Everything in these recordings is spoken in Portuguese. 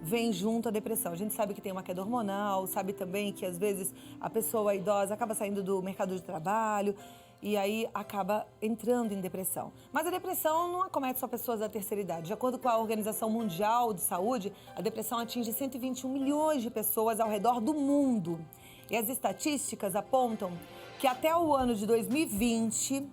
vem junto a depressão? A gente sabe que tem uma queda hormonal, sabe também que às vezes a pessoa idosa acaba saindo do mercado de trabalho e aí acaba entrando em depressão. Mas a depressão não acomete só pessoas da terceira idade. De acordo com a Organização Mundial de Saúde, a depressão atinge 121 milhões de pessoas ao redor do mundo. E as estatísticas apontam que até o ano de 2020,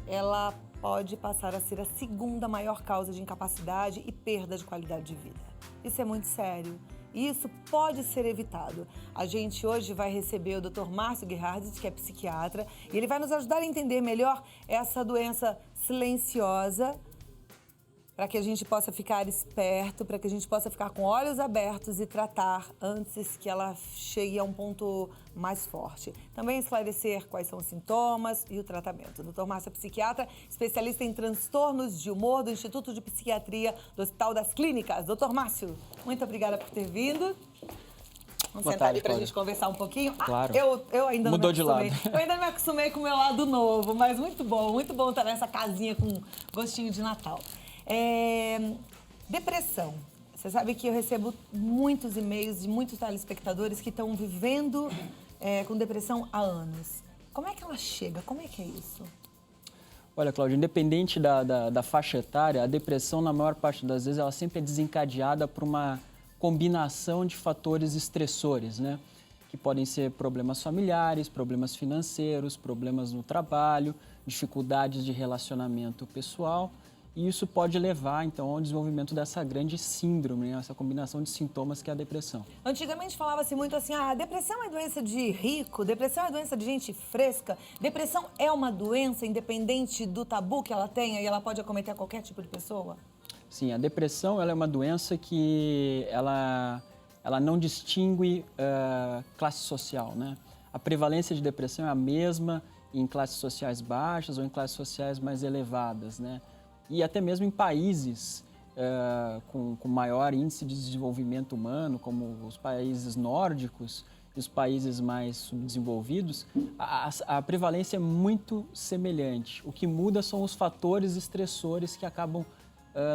ela pode passar a ser a segunda maior causa de incapacidade e perda de qualidade de vida. Isso é muito sério e isso pode ser evitado. A gente hoje vai receber o Dr. Márcio Guihardt, que é psiquiatra, e ele vai nos ajudar a entender melhor essa doença silenciosa, para que a gente possa ficar esperto, para que a gente possa ficar com olhos abertos e tratar antes que ela chegue a um ponto mais forte. Também esclarecer quais são os sintomas e o tratamento. Dr. Márcio é psiquiatra, especialista em transtornos de humor do Instituto de Psiquiatria do Hospital das Clínicas. Dr. Márcio, muito obrigada por ter vindo. Vamos sentar ali pra gente conversar um pouquinho. Claro. Eu ainda não Mudou me acostumei. de lado. Eu ainda não me acostumei com o meu lado novo, mas muito bom estar nessa casinha com gostinho de Natal. Depressão. Você sabe que eu recebo muitos e-mails de muitos telespectadores que estão vivendo com depressão há anos. Como é que ela chega? Como é que é isso? Olha, Cláudia, independente da faixa etária, a depressão, na maior parte das vezes, ela sempre é desencadeada por uma combinação de fatores estressores, né? Que podem ser problemas familiares, problemas financeiros, problemas no trabalho, dificuldades de relacionamento pessoal. E isso pode levar, então, ao desenvolvimento dessa grande síndrome, né? Essa combinação de sintomas que é a depressão. Antigamente falava-se muito assim, depressão é doença de rico, depressão é doença de gente fresca, depressão é uma doença independente do tabu que ela tenha e ela pode acometer qualquer tipo de pessoa? Sim, a depressão ela é uma doença que ela não distingue classe social, né? A prevalência de depressão é a mesma em classes sociais baixas ou em classes sociais mais elevadas, né? E até mesmo em países com maior índice de desenvolvimento humano, como os países nórdicos e os países mais subdesenvolvidos, a prevalência é muito semelhante. O que muda são os fatores estressores que acabam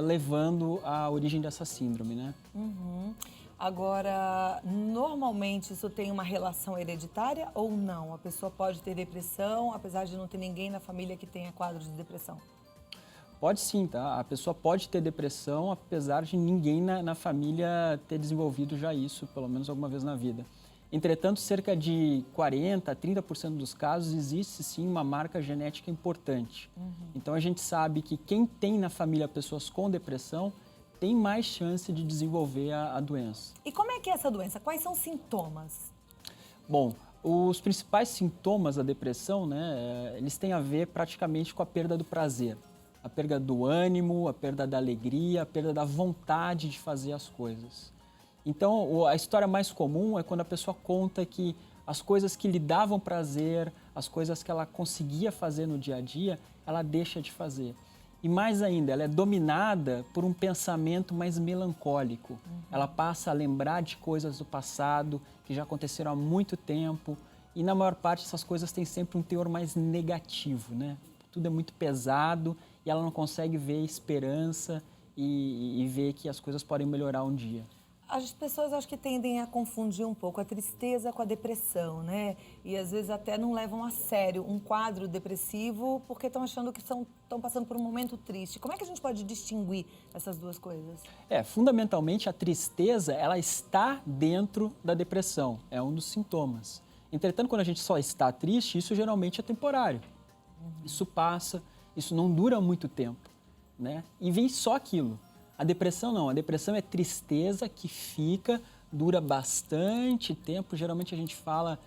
levando à origem dessa síndrome, né? Uhum. Agora, normalmente isso tem uma relação hereditária ou não? A pessoa pode ter depressão, apesar de não ter ninguém na família que tenha quadro de depressão? Pode sim, tá? A pessoa pode ter depressão, apesar de ninguém na família ter desenvolvido já isso, pelo menos alguma vez na vida. Entretanto, cerca de 40% a 30% dos casos existe sim uma marca genética importante. Então a gente sabe que quem tem na família pessoas com depressão tem mais chance de desenvolver a doença. E como é que é essa doença? Quais são os sintomas? Bom, os principais sintomas da depressão, né, eles têm a ver praticamente com a perda do prazer. A perda do ânimo, a perda da alegria, a perda da vontade de fazer as coisas. Então, a história mais comum é quando a pessoa conta que as coisas que lhe davam prazer, as coisas que ela conseguia fazer no dia a dia, ela deixa de fazer. E mais ainda, ela é dominada por um pensamento mais melancólico. Ela passa a lembrar de coisas do passado que já aconteceram há muito tempo e na maior parte essas coisas têm sempre um teor mais negativo, né? Tudo é muito pesado e ela não consegue ver esperança e ver que as coisas podem melhorar um dia. As pessoas acho que tendem a confundir um pouco a tristeza com a depressão, né? E às vezes até não levam a sério um quadro depressivo porque estão achando que estão passando por um momento triste. Como é que a gente pode distinguir essas duas coisas? Fundamentalmente a tristeza, ela está dentro da depressão, é um dos sintomas. Entretanto, quando a gente só está triste, isso geralmente é temporário. Isso passa, isso não dura muito tempo, né? E vem só aquilo. A depressão não, a depressão é tristeza que fica, dura bastante tempo, geralmente a gente fala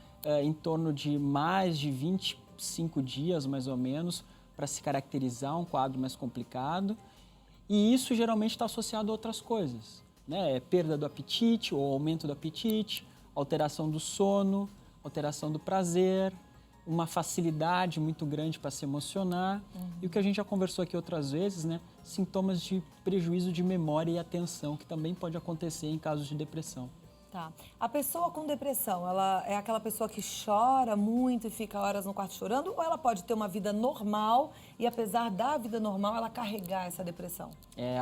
em torno de mais de 25 dias, mais ou menos, para se caracterizar um quadro mais complicado. E isso geralmente está associado a outras coisas, né? Perda do apetite ou aumento do apetite, alteração do sono, alteração do prazer, uma facilidade muito grande para se emocionar e o que a gente já conversou aqui outras vezes, né? Sintomas de prejuízo de memória e atenção, que também pode acontecer em casos de depressão. Tá. A pessoa com depressão, ela é aquela pessoa que chora muito e fica horas no quarto chorando, ou ela pode ter uma vida normal e, apesar da vida normal, ela carregar essa depressão?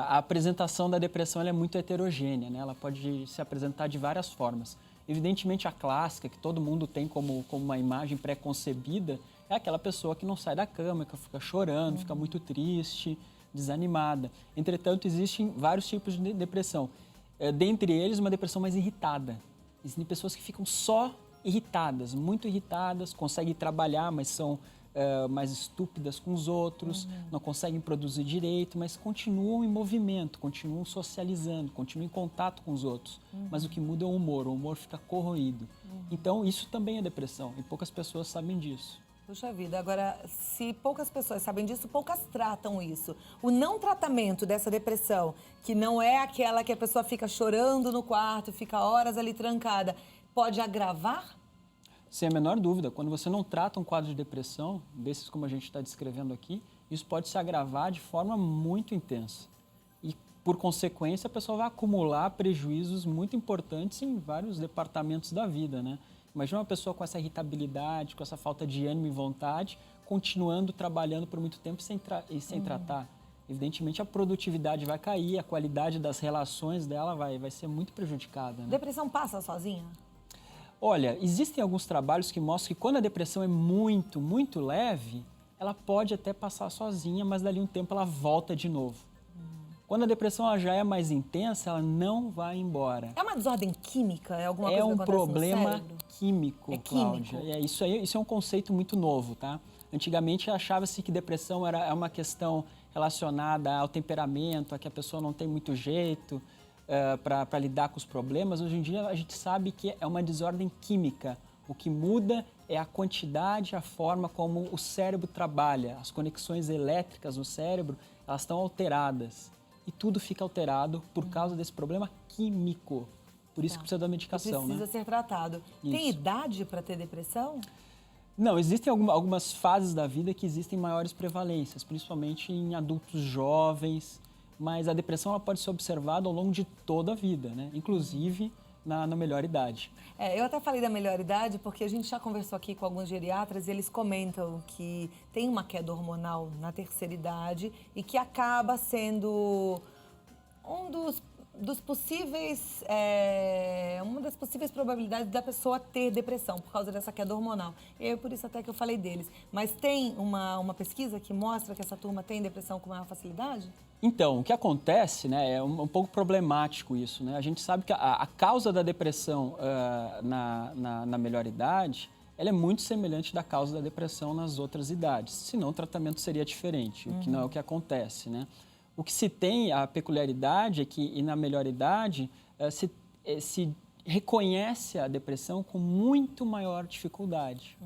A apresentação da depressão ela é muito heterogênea, né? Ela pode se apresentar de várias formas. Evidentemente, a clássica, que todo mundo tem como uma imagem pré-concebida, é aquela pessoa que não sai da cama, que fica chorando, fica muito triste, desanimada. Entretanto, existem vários tipos de depressão. Dentre eles, uma depressão mais irritada. Existem pessoas que ficam só irritadas, muito irritadas, conseguem trabalhar, mas são mais estúpidas com os outros, não conseguem produzir direito, mas continuam em movimento, continuam socializando, continuam em contato com os outros. Mas o que muda é o humor fica corroído. Então, isso também é depressão, e poucas pessoas sabem disso. Puxa vida, agora, se poucas pessoas sabem disso, poucas tratam isso. O não tratamento dessa depressão, que não é aquela que a pessoa fica chorando no quarto, fica horas ali trancada, pode agravar? Sem a menor dúvida, quando você não trata um quadro de depressão, desses como a gente está descrevendo aqui, isso pode se agravar de forma muito intensa. E, por consequência, a pessoa vai acumular prejuízos muito importantes em vários departamentos da vida, né? Imagina uma pessoa com essa irritabilidade, com essa falta de ânimo e vontade, continuando trabalhando por muito tempo sem tratar. Evidentemente, a produtividade vai cair, a qualidade das relações dela vai ser muito prejudicada, né? Depressão passa sozinha? Olha, existem alguns trabalhos que mostram que quando a depressão é muito, muito leve, ela pode até passar sozinha, mas dali um tempo ela volta de novo. Quando a depressão ela já é mais intensa, ela não vai embora. É uma desordem química? É alguma coisa É que um acontece no problema cérebro? químico, É Cláudia. químico? Isso é um conceito muito novo, tá? Antigamente achava-se que depressão era uma questão relacionada ao temperamento, a que a pessoa não tem muito jeito para lidar com os problemas. Hoje em dia a gente sabe que é uma desordem química. O que muda é a quantidade, a forma como o cérebro trabalha. As conexões elétricas no cérebro, elas estão alteradas. E tudo fica alterado por causa desse problema químico. Por isso que precisa da medicação, Precisa ser tratado. Tem Isso. idade para ter depressão? Não, existem algumas fases da vida que existem maiores prevalências, principalmente em adultos jovens, mas a depressão ela pode ser observada ao longo de toda a vida, né? Inclusive na melhor idade. Eu até falei da melhor idade porque a gente já conversou aqui com alguns geriatras e eles comentam que tem uma queda hormonal na terceira idade e que acaba sendo um dos possíveis, uma das possíveis probabilidades da pessoa ter depressão por causa dessa queda hormonal. E é por isso até que eu falei deles. Mas tem uma pesquisa que mostra que essa turma tem depressão com maior facilidade? Então, o que acontece, né, é um pouco problemático isso, né? A gente sabe que a causa da depressão na melhor idade, ela é muito semelhante da causa da depressão nas outras idades, senão o tratamento seria diferente, o que não é o que acontece, né? O que se tem, a peculiaridade é que na melhor idade se reconhece a depressão com muito maior dificuldade.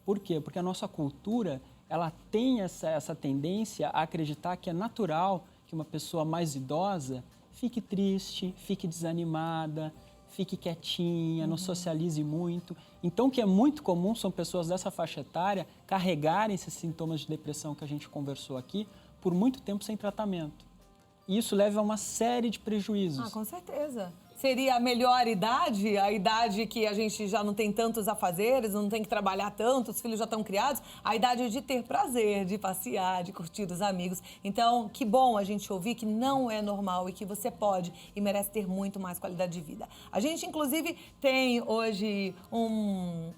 Por quê? Porque a nossa cultura, ela tem essa tendência a acreditar que é natural que uma pessoa mais idosa fique triste, fique desanimada, fique quietinha, não socialize muito. Então, o que é muito comum são pessoas dessa faixa etária carregarem esses sintomas de depressão que a gente conversou aqui por muito tempo sem tratamento. E isso leva a uma série de prejuízos. Ah, com certeza. Seria a melhor idade, a idade que a gente já não tem tantos afazeres, não tem que trabalhar tanto, os filhos já estão criados, a idade de ter prazer, de passear, de curtir os amigos. Então, que bom a gente ouvir que não é normal e que você pode e merece ter muito mais qualidade de vida. A gente, inclusive, tem hoje um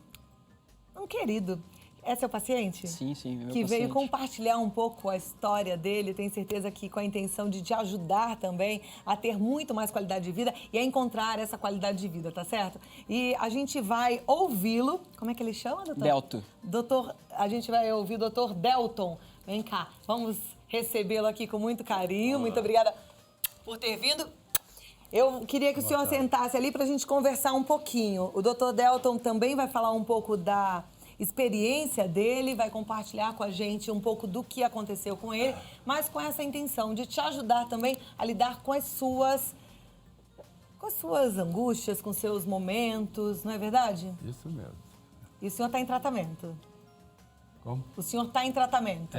querido. É seu paciente? Sim, sim, meu que paciente. veio compartilhar um pouco a história dele, tenho certeza que com a intenção de te ajudar também a ter muito mais qualidade de vida e a encontrar essa qualidade de vida, tá certo? E a gente vai ouvi-lo, como é que ele chama, doutor? A gente vai ouvir o doutor Delton. Vem cá, vamos recebê-lo aqui com muito carinho. Muito obrigada por ter vindo. Eu queria que o senhor sentasse ali para a gente conversar um pouquinho. O doutor Delton também vai falar um pouco da experiência dele, vai compartilhar com a gente um pouco do que aconteceu com ele, mas com essa intenção de te ajudar também a lidar com as suas angústias, com seus momentos, não é verdade? Isso mesmo. E o senhor está em tratamento? Como? O senhor está em tratamento?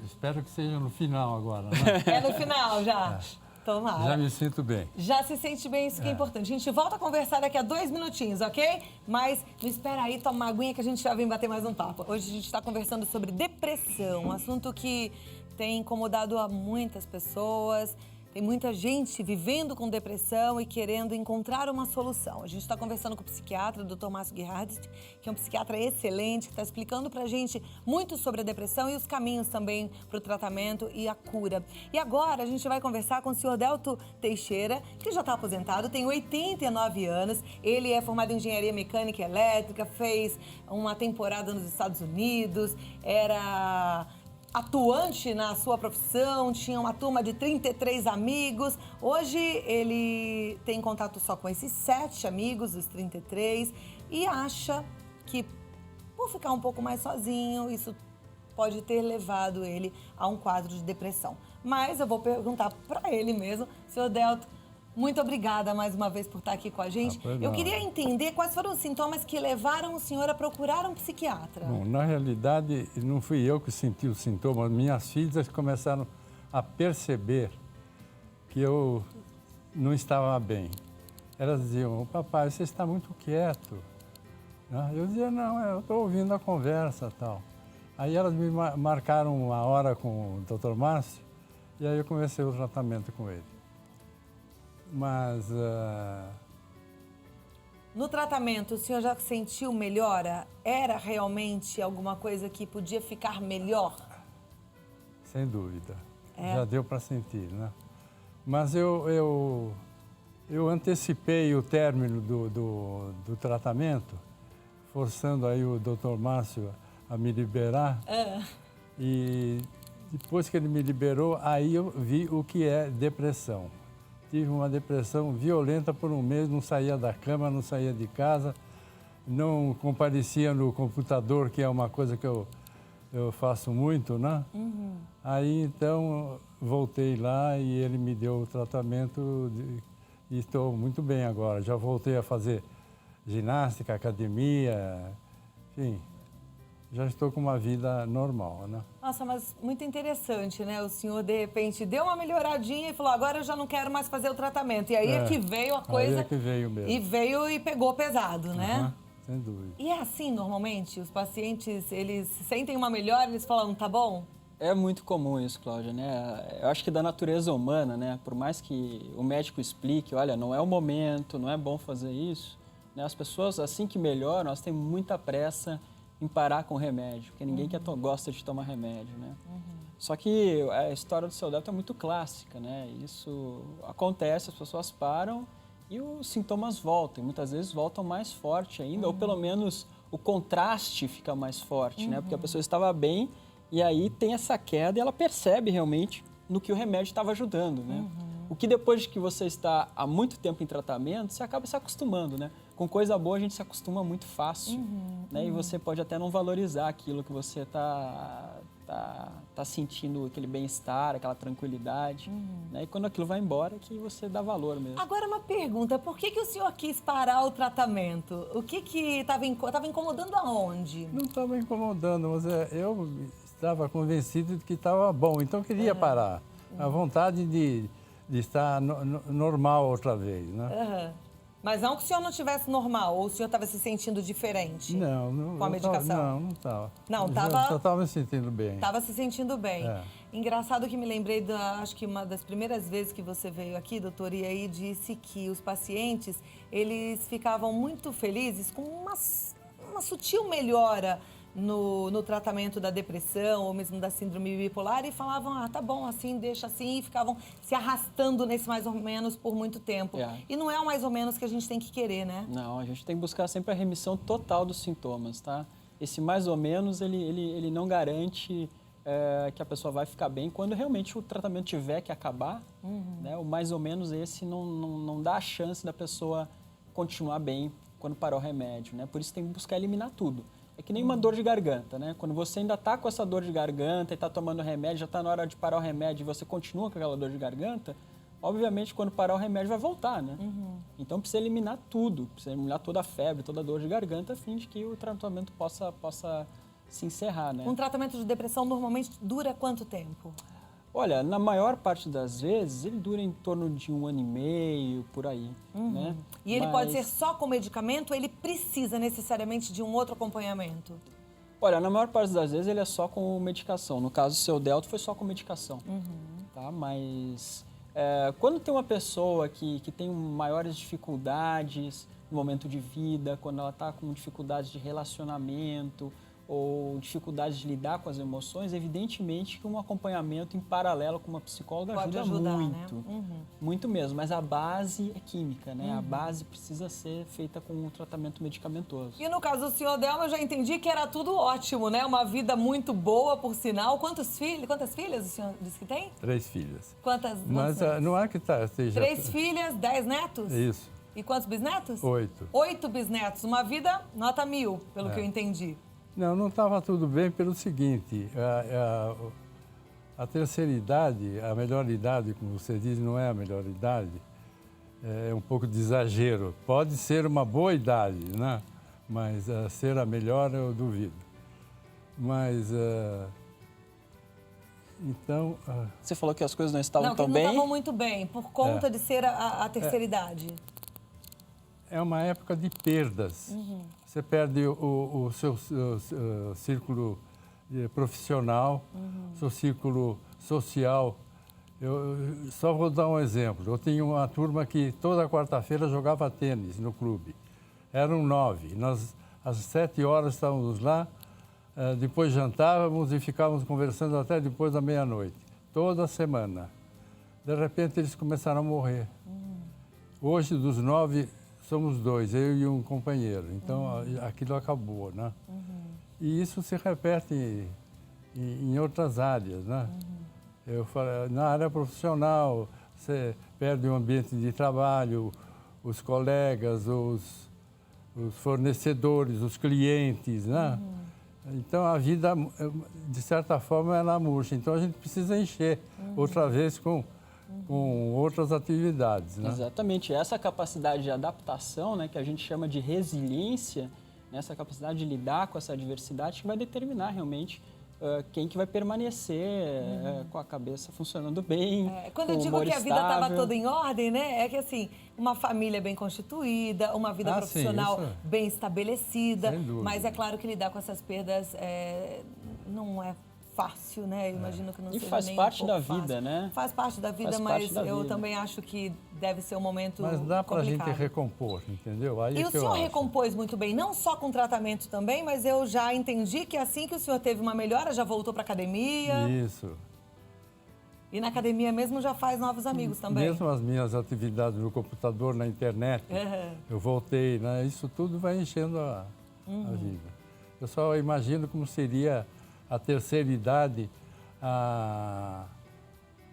Espero que seja no final agora, né? É no final já? Tomara. Já me sinto bem. Já se sente bem, isso que é importante. A gente volta a conversar daqui a 2 minutinhos, ok? Mas não espera aí, toma uma aguinha que a gente já vem bater mais um papo. Hoje a gente está conversando sobre depressão, um assunto que tem incomodado a muitas pessoas. Tem muita gente vivendo com depressão e querendo encontrar uma solução. A gente está conversando com o psiquiatra, o Dr. Márcio Guirardi, que é um psiquiatra excelente, que está explicando para a gente muito sobre a depressão e os caminhos também para o tratamento e a cura. E agora a gente vai conversar com o senhor Delto Teixeira, que já está aposentado, tem 89 anos. Ele é formado em engenharia mecânica e elétrica, fez uma temporada nos Estados Unidos, era atuante na sua profissão, tinha uma turma de 33 amigos. Hoje ele tem contato só com esses 7 amigos dos 33 e acha que, por ficar um pouco mais sozinho, isso pode ter levado ele a um quadro de depressão. Mas eu vou perguntar para ele mesmo. Senhor Delto, muito obrigada mais uma vez por estar aqui com a gente. Eu queria entender quais foram os sintomas que levaram o senhor a procurar um psiquiatra. Bom, na realidade, não fui eu que senti os sintomas. Minhas filhas começaram a perceber que eu não estava bem. Elas diziam, papai, você está muito quieto. Eu dizia, não, eu estou ouvindo a conversa e tal. Aí elas me marcaram uma hora com o Dr. Márcio e aí eu comecei o tratamento com ele. Mas no tratamento, o senhor já sentiu melhora? Era realmente alguma coisa que podia ficar melhor? sem dúvida, já deu para sentir, né? Mas eu antecipei o término do tratamento, forçando aí o Dr. Márcio a me liberar. E depois que ele me liberou, aí eu vi o que é depressão. Tive uma depressão violenta por um mês, não saía da cama, não saía de casa, não comparecia no computador, que é uma coisa que eu faço muito, né? Aí, então, voltei lá e ele me deu o tratamento e estou muito bem agora. Já voltei a fazer ginástica, academia, enfim, já estou com uma vida normal, né? Nossa, mas muito interessante, né? O senhor, de repente, deu uma melhoradinha e falou, agora eu já não quero mais fazer o tratamento. E aí é que veio a coisa... Aí é que veio mesmo. E veio e pegou pesado, né? Sem dúvida. E é assim, normalmente, os pacientes, eles sentem uma melhora, eles falam, tá bom? É muito comum isso, Cláudia, né? Eu acho que da natureza humana, né? Por mais que o médico explique, olha, não é o momento, não é bom fazer isso, né? As pessoas, assim que melhoram, elas têm muita pressa em parar com o remédio, porque ninguém gosta de tomar remédio, né? Só que a história do seu Delto é muito clássica, né? Isso acontece, as pessoas param e os sintomas voltam, e muitas vezes voltam mais forte ainda, ou pelo menos o contraste fica mais forte, né? Porque a pessoa estava bem e aí tem essa queda e ela percebe realmente no que o remédio estava ajudando, né? O que depois que você está há muito tempo em tratamento, você acaba se acostumando, né? Com coisa boa a gente se acostuma muito fácil, né? E você pode até não valorizar aquilo que você está sentindo, aquele bem-estar, aquela tranquilidade, né? E quando aquilo vai embora, que você dá valor mesmo. Agora uma pergunta, por que o senhor quis parar o tratamento? O que estava incomodando aonde? Não estava incomodando, mas eu estava convencido de que estava bom, então eu queria parar. A vontade de estar normal outra vez, né? Mas não que o senhor não estivesse normal, ou o senhor estava se sentindo diferente? Não. Com a medicação? Não estava. Não, estava... Só estava me sentindo bem. Estava se sentindo bem. Engraçado que me lembrei, acho que uma das primeiras vezes que você veio aqui, doutor, e aí disse que os pacientes, eles ficavam muito felizes com uma sutil melhora no tratamento da depressão ou mesmo da síndrome bipolar e falavam, tá bom, assim, deixa assim, e ficavam se arrastando nesse mais ou menos por muito tempo. E não é o mais ou menos que a gente tem que querer, né? Não, a gente tem que buscar sempre a remissão total dos sintomas, tá? Esse mais ou menos, ele não garante que a pessoa vai ficar bem quando realmente o tratamento tiver que acabar, né? O mais ou menos esse não dá a chance da pessoa continuar bem quando parar o remédio, né? Por isso tem que buscar eliminar tudo. É que nem uma dor de garganta, né? Quando você ainda está com essa dor de garganta e está tomando remédio, já está na hora de parar o remédio e você continua com aquela dor de garganta, obviamente, quando parar o remédio vai voltar, né? Então, precisa eliminar tudo, precisa eliminar toda a febre, toda a dor de garganta, a fim de que o tratamento possa se encerrar, né? Um tratamento de depressão normalmente dura quanto tempo? Olha, na maior parte das vezes, ele dura em torno de 1 ano e meio, por aí, né? E ele pode ser só com medicamento ou ele precisa necessariamente de um outro acompanhamento? Olha, na maior parte das vezes ele é só com medicação. No caso do seu Delta foi só com medicação, tá? Mas quando tem uma pessoa que tem maiores dificuldades no momento de vida, quando ela está com dificuldades de relacionamento ou dificuldades de lidar com as emoções, evidentemente que um acompanhamento em paralelo com uma psicóloga Pode ajuda ajudar, muito. né? Muito mesmo, mas a base é química, né? A base precisa ser feita com um tratamento medicamentoso. E no caso do senhor Delmo, eu já entendi que era tudo ótimo, né? Uma vida muito boa, por sinal. Quantas filhas o senhor disse que tem? 3 filhas. Quantas Mas netos? não é que esteja... 3 filhas, 10 netos? Isso, E quantos bisnetos? 8. 8 bisnetos. Uma vida nota 1000, pelo que eu entendi. Não estava tudo bem pelo seguinte, a terceira idade, a melhor idade, como você diz, não é a melhor idade, é um pouco de exagero. Pode ser uma boa idade, né? Mas ser a melhor eu duvido. Mas, então... Você falou que as coisas não estavam Não, que tão não bem. estavam muito bem, por conta de ser a terceira idade. É uma época de perdas. Você perde o seu círculo profissional, seu círculo social. Eu só vou dar um exemplo. Eu tinha uma turma que toda quarta-feira jogava tênis no clube. Eram 9. Nós, às 7 horas, estávamos lá, depois jantávamos e ficávamos conversando até depois da meia-noite. Toda semana. De repente, eles começaram a morrer. Hoje, dos 9... somos 2, eu e um companheiro. Então, aquilo acabou, né? E isso se repete em outras áreas, né? Eu falo, na área profissional, você perde o ambiente de trabalho, os colegas, os fornecedores, os clientes, né? Então, a vida, de certa forma, ela murcha. Então, a gente precisa encher outra vez com outras atividades, né? Exatamente. Essa capacidade de adaptação, né, que a gente chama de resiliência, né, essa capacidade de lidar com essa adversidade que vai determinar realmente quem que vai permanecer com a cabeça funcionando bem, Quando com eu o digo humor que a vida estava estável. toda em ordem, né? É que assim, uma família bem constituída, uma vida profissional sim, isso bem estabelecida. sem dúvida. Mas é claro que lidar com essas perdas não é fácil, né? Eu imagino que não E seja faz nem parte um da pouco vida, fácil. né? Faz parte da vida, Faz mas parte da eu vida. também acho que deve ser um momento Mas dá para a gente complicado. recompor, entendeu? Aí E é o que eu senhor acho. recompôs muito bem, não só com tratamento também, mas eu já entendi que assim que o senhor teve uma melhora, já voltou para academia. Isso. E na academia mesmo já faz novos amigos também. Mesmo as minhas atividades no computador, na internet, eu voltei, né? Isso tudo vai enchendo a vida. Eu só imagino como seria a terceira idade há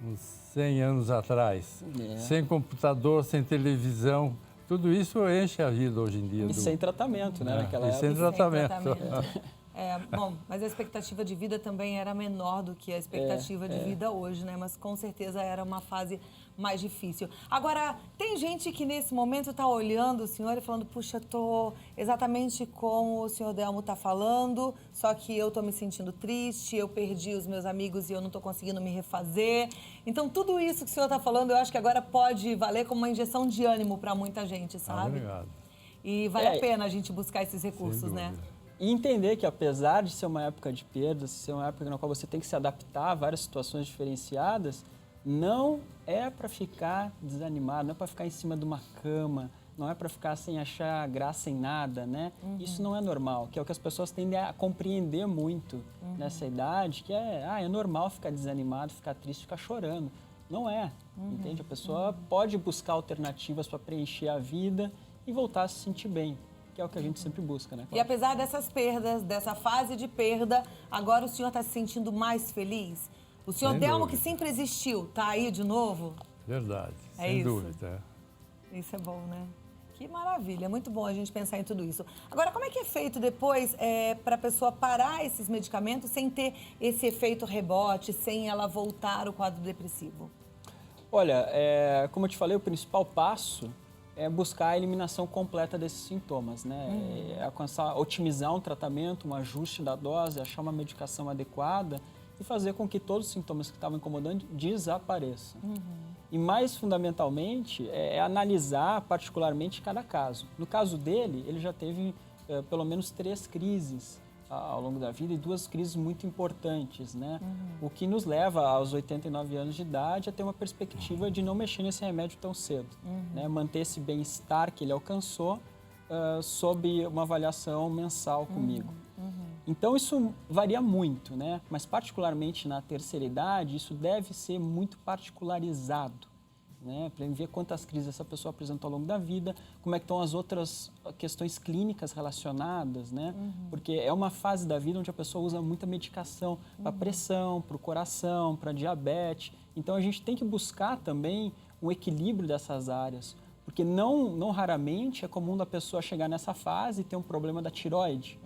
uns 100 anos atrás. Sem computador, sem televisão. Tudo isso enche a vida hoje em dia. E sem tratamento, né? Naquela E sem época. tratamento. Bom, mas a expectativa de vida também era menor do que a expectativa de vida hoje, né? Mas com certeza era uma fase mais difícil. Agora, tem gente que nesse momento está olhando o senhor e falando, puxa, estou exatamente como o senhor Delmo está falando, só que eu estou me sentindo triste, eu perdi os meus amigos e eu não estou conseguindo me refazer. Então, tudo isso que o senhor está falando, eu acho que agora pode valer como uma injeção de ânimo para muita gente, sabe? Obrigado. E vale a pena a gente buscar esses recursos, né? E entender que, apesar de ser uma época de perdas, ser uma época na qual você tem que se adaptar a várias situações diferenciadas, não é para ficar desanimado, não é para ficar em cima de uma cama, não é para ficar sem achar graça em nada, né? Isso não é normal, que é o que as pessoas tendem a compreender muito nessa idade, que é normal ficar desanimado, ficar triste, ficar chorando. Não é, entende? A pessoa pode buscar alternativas para preencher a vida e voltar a se sentir bem, que é o que a gente sempre busca, né? E apesar dessas perdas, dessa fase de perda, agora o senhor está se sentindo mais feliz? O senhor Sem Delmo, dúvida. que sempre existiu, está aí de novo? Verdade, É sem isso. dúvida. Isso é bom, né? Que maravilha, é muito bom a gente pensar em tudo isso. Agora, como é que é feito depois para a pessoa parar esses medicamentos sem ter esse efeito rebote, sem ela voltar ao quadro depressivo? Olha, como eu te falei, o principal passo é buscar a eliminação completa desses sintomas, né? É alcançar, otimizar um tratamento, um ajuste da dose, achar uma medicação adequada e fazer com que todos os sintomas que estavam incomodando desapareçam. E mais fundamentalmente é analisar particularmente cada caso. No caso dele, ele já teve pelo menos 3 crises ao longo da vida e 2 crises muito importantes, né? O que nos leva aos 89 anos de idade a ter uma perspectiva de não mexer nesse remédio tão cedo, né? Manter esse bem-estar que ele alcançou sob uma avaliação mensal comigo. Então isso varia muito, né? Mas particularmente na terceira idade, isso deve ser muito particularizado, né? Para ver quantas crises essa pessoa apresentou ao longo da vida, como é que estão as outras questões clínicas relacionadas, né? Porque é uma fase da vida onde a pessoa usa muita medicação para pressão, para o coração, para diabetes. Então a gente tem que buscar também um equilíbrio dessas áreas, porque não raramente é comum da pessoa chegar nessa fase e ter um problema da tireoide.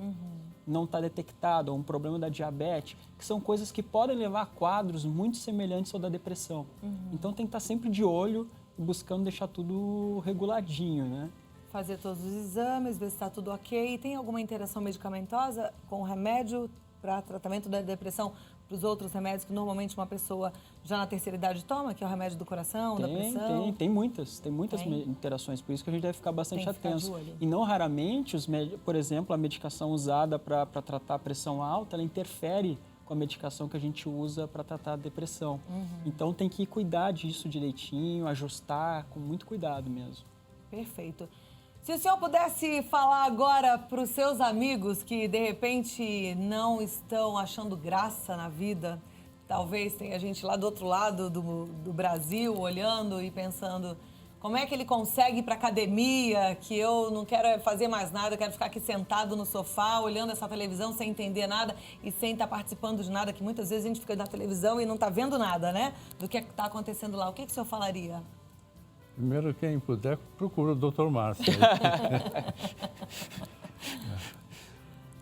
Não está detectado, ou um problema da diabetes, que são coisas que podem levar a quadros muito semelhantes ao da depressão. Então tem que estar sempre de olho e buscando deixar tudo reguladinho, né? Fazer todos os exames, ver se está tudo ok. Tem alguma interação medicamentosa com o remédio para tratamento da depressão, para os outros remédios que normalmente uma pessoa já na terceira idade toma, que é o remédio do coração, da pressão? Tem muitas interações, por isso que a gente deve ficar bastante atento. Olho. E não raramente, por exemplo, a medicação usada para tratar a pressão alta, ela interfere com a medicação que a gente usa para tratar a depressão. Então tem que cuidar disso direitinho, ajustar com muito cuidado mesmo. Perfeito. Se o senhor pudesse falar agora para os seus amigos que, de repente, não estão achando graça na vida, talvez tenha gente lá do outro lado do Brasil olhando e pensando como é que ele consegue ir para a academia, que eu não quero fazer mais nada, eu quero ficar aqui sentado no sofá, olhando essa televisão sem entender nada e sem estar participando de nada, que muitas vezes a gente fica na televisão e não está vendo nada, né? Do que está acontecendo lá. O que o senhor falaria? Primeiro, quem puder, procura o Dr. Márcio.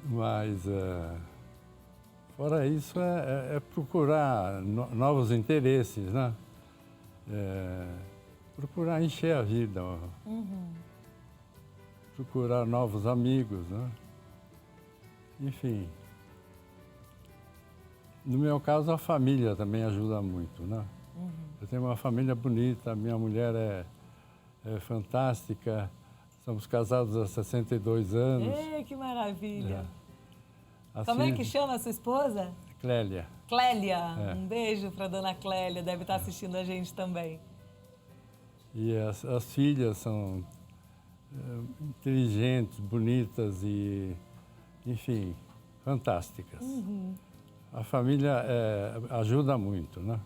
Mas, fora isso, é procurar novos interesses, né? Procurar encher a vida. Procurar novos amigos, né? Enfim. No meu caso, a família também ajuda muito, né? Eu tenho uma família bonita, minha mulher é fantástica, somos casados há 62 anos. Ei, que maravilha! Assim, Como é que chama a sua esposa? Clélia. Clélia, um beijo para dona Clélia, deve estar assistindo a gente também. E as filhas são inteligentes, bonitas e, enfim, fantásticas. A família ajuda muito, né?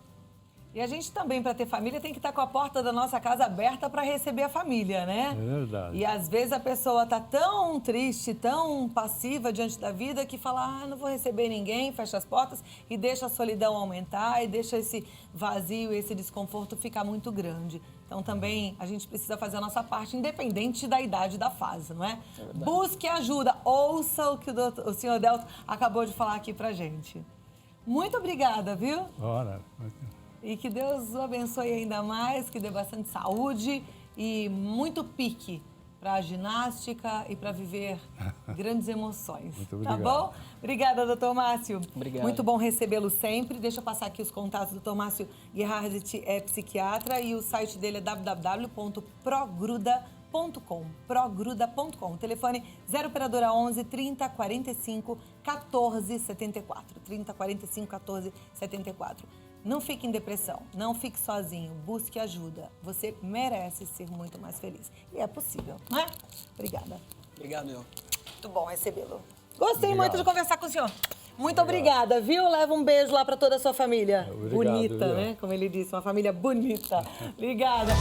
E a gente também, para ter família, tem que estar com a porta da nossa casa aberta para receber a família, né? É verdade. E às vezes a pessoa está tão triste, tão passiva diante da vida, que fala, não vou receber ninguém, fecha as portas e deixa a solidão aumentar e deixa esse vazio, esse desconforto ficar muito grande. Então também a gente precisa fazer a nossa parte, independente da idade da fase, não é? Busque ajuda, ouça o que o senhor Delton acabou de falar aqui pra gente. Muito obrigada, viu? Ora. E que Deus o abençoe ainda mais, que dê bastante saúde e muito pique para a ginástica e para viver grandes emoções. Muito obrigado. Tá bom? Obrigada, doutor Márcio. Obrigado. Muito bom recebê-lo sempre. Deixa eu passar aqui os contatos do Dr. Márcio Gerhardt, é psiquiatra, e o site dele é www.progruda.com. O telefone 0 operadora 11 30 45 14 74. 30 45 14 74. Não fique em depressão, não fique sozinho, busque ajuda. Você merece ser muito mais feliz. E é possível, não é? Obrigada. Obrigado, meu. Muito bom recebê-lo. Gostei Obrigado. muito de conversar com o senhor. Muito obrigada, viu? Leva um beijo lá para toda a sua família. Obrigado, bonita, viu? né? Como ele disse, uma família bonita. Obrigada.